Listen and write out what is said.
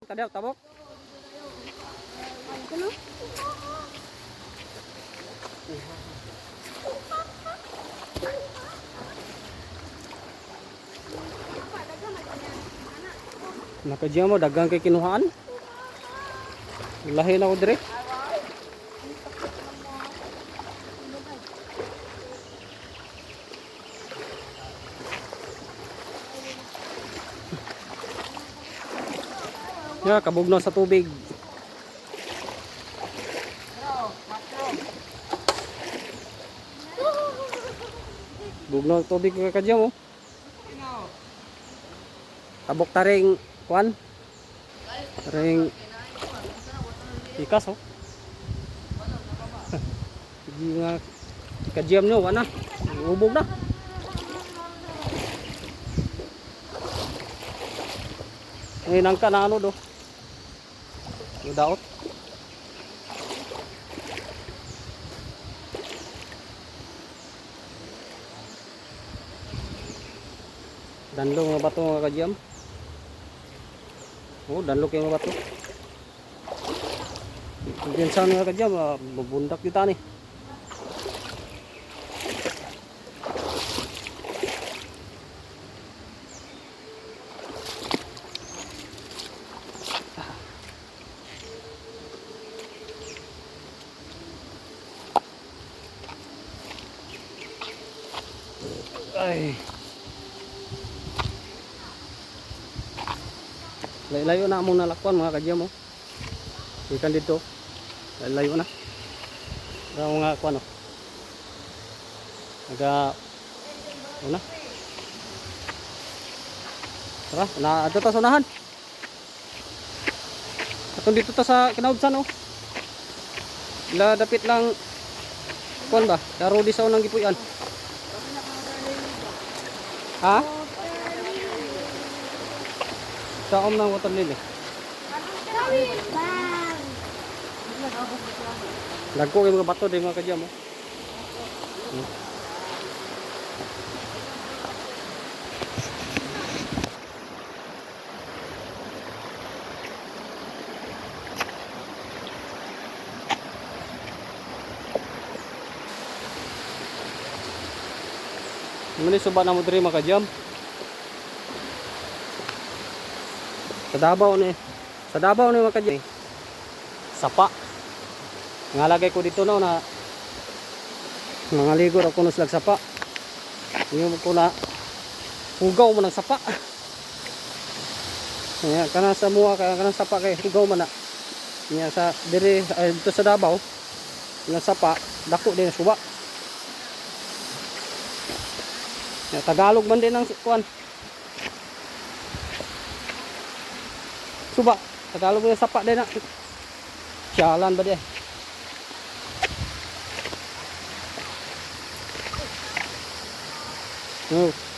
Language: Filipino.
Tadaw tabok. Nakadya mo dagang kay kinuhaan. Lahi na ko dire. Ya, kabugno sa tubig. Bugno sa tubig ka kadya mo. Tabok taring kuan. Taring ikas oh. Sige nga kadyam nyo, wala na. Ubog na. Ngayon ang ka na ano do. Yung daot. Danlo mga bato mga kadyam. Oh, danlo kayo mga bato. Diyan sa mga kadyam, mabundak kita ni. Ay. Layo na mong nalakwan mga kadyam oh. Ikan dito. Layo na. Daw mga kuan oh. Naga una. Tara, na ato ta sa unahan. Atong dito ta sa kinaudsan oh. La dapit lang kuan ba? Daro di sa unang gipuy-an. Ha? Saom ng water lily. Lagko kayo mga bato din mga kadyam oh. Muni suba na mo diri mga kadyam. Sa Davao ni. Sa Davao ni mga kadyam. Sapa. Ngalagay ko dito no na nangaligor ako ng slag sapa. Ngayon ko na hugaw mo ng sapa. Kaya kana sa mua kana sapa kay hugaw man na. Nya sa diri dito sa Davao ng sapa dako din suba. Ya, Tagalog man din ang kuan. Suba, Tagalog yung sapa din na. Sialan ba di? Oh.